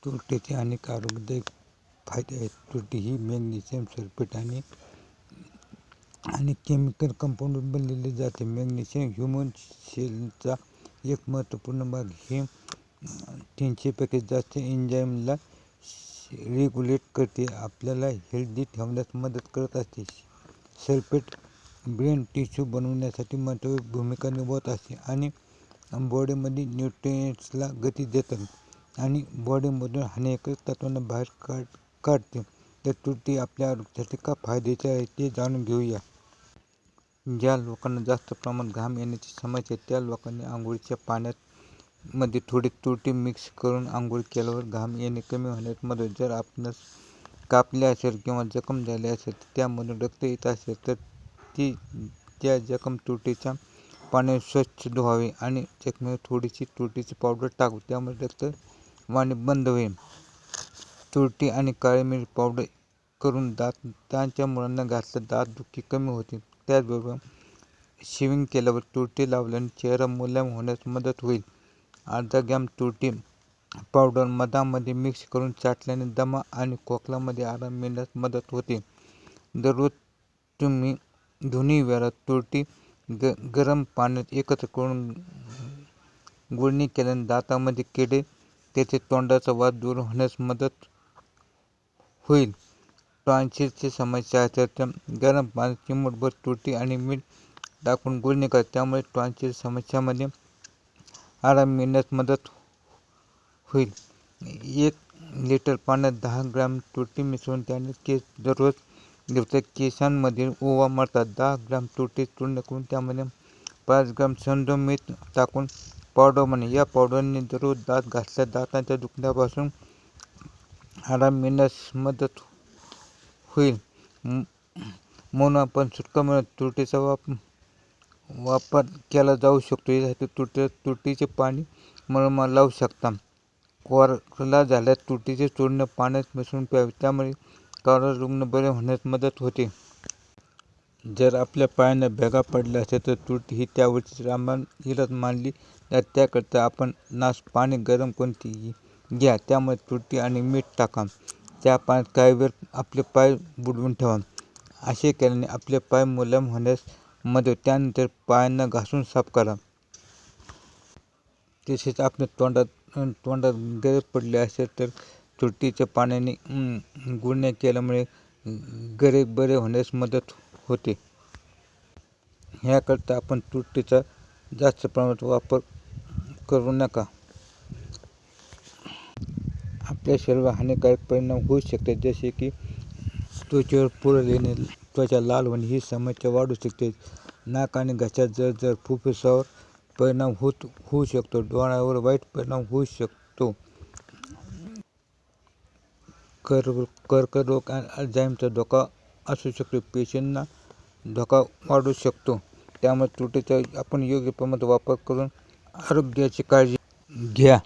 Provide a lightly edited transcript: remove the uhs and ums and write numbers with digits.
तुरटीचे अनेक आरोग्यदायक फायदे आहेत. तुरटी ही मॅग्नेशियम सल्फेट आणि केमिकल कंपाऊंडून बनवली जाते. मॅग्नेशियम ह्यूमन सेलचा एक महत्त्वपूर्ण भाग. हे 300 पैकी जास्त एन्झाईमला रेग्युलेट करते, आपल्याला हेल्दी ठेवण्यास मदत करत असते. सल्फेट ब्रेन टिश्यू बनवण्यासाठी महत्त्वाची भूमिका निभावत असते आणि बॉडीमधील न्यूट्रिएंट्सला गती देतात आणि बॉडीमधून हानिकारक तत्त्वांना बाहेर काढते. तर तुरटी आपल्या आरोग्यासाठी का फायद्याची आहे ते जाणून घेऊया. ज्या लोकांना जास्त प्रमाणात घाम येण्याची समस्या आहे त्या लोकांनी आंघोळीच्या पाण्यामध्ये थोडी तुरटी मिक्स करून आंघोळ केल्यावर घाम येणे कमी होण्यास मदत. जर आपणास कापले असेल किंवा जखम झाली असेल, त्यामधून रक्त येत असेल तर त्या जखम तुरटीच्या पाण्याने स्वच्छ धुवावे आणि जखमेवर थोडीशी तुरटीची पावडर टाकावी, त्यामुळे रक्त वाहणे बंद होईल. तुरटी आणि काळी मिरी पावडर करून दातांच्या मुळांना घासल्यास दातदुखी कमी होते. त्याचबरोबर शेव्हिंग केल्यावर तुरटी लावल्याने चेहरा मुलायम होण्यास मदत होईल. अर्धा ग्रॅम तुरटी पावडर मधामध्ये मिक्स करून चाटल्याने दमा आणि खोकल्यामध्ये आराम मिळण्यास मदत होते. दररोज तुम्ही दोन्ही वेळा तुरटी गरम पाण्यात एकत्र करून गुळणी केल्याने दातामध्ये किडे तसेच तोंडाचा वास दूर होण्यास मदत होईल. टॉन्सिलची समस्या असेल तर गरम पाण्यात चिमूटभर तुरटी आणि मीठ टाकून गुळणी करा, त्यामुळे टॉन्सिल समस्यामध्ये आराम मिळण्यास मदत होईल. 1 लिटर पाण्यात 10 ग्रॅम तुरटी मिसळून त्याने केस दररोज धुतल्यास केसांमधील ओवा मरतात. 10 ग्रॅम तुरटी चूर्ण करून त्यामध्ये 5 ग्रॅम सैंधव मीठ टाकून पावडर बनवा. या पावडरने दररोज दात घासल्यास दातांच्या दुखण्यापासून आराम मिळण्यास मदत होईल. मऊपणापासून सुटका मिळण्यास तुरटीचा वापर केला जाऊ शकतो. यासाठी तुरटीचे पाणी मलमाला लावू शकता. खोकला झाल्यास तुरटीचे चूर्ण पाण्यात मिसळून प्यावे, त्यामुळे खोकला रुग्ण बरे होण्यास मदत होते. जर आपल्या पायांना भेगा पडल्या असतील तर तुरटी ही त्यावरची रामबाण इलाज मानली जाते. त्याकरिता आपण पाणी गरम करून घ्या, त्यामध्ये तुरटी आणि मीठ टाका. त्या पाण्यात काही वेळ आपले पाय बुडवून ठेवा. असे केल्याने आपले पाय मुलायम होण्यास मदत होते. त्यानंतर पायांना घासून साफ करा. तसेच आपल्या तोंडात गरे पडले असेल तर तुरटीच्या पाण्याने गुळण्या केल्यामुळे गरे बरे होण्यास मदत होते. ह्याकरिता आपण तुरटीचा जास्त प्रमाणात वापर करू नका. आपल्या शरीरावर हानिकारक परिणाम होऊ शकतात, जसे की त्वचेवर पुरळ येणे, त्वचा लाल होणे ही समस्या वाढू शकते. नाक आणि घशात जळजळ, फुफ्फुसावर परिणाम होऊ शकतो, डोळ्यांवर वाईट परिणाम होऊ शकतो. कर्करोग आणि अल्झायमरचा धोका असू शकतो. पेशींना धोका वाढू शकतो. त्यामुळे तुरटीचा आपण योग्य प्रमाणात वापर करून आरोग्याची काळजी घ्या.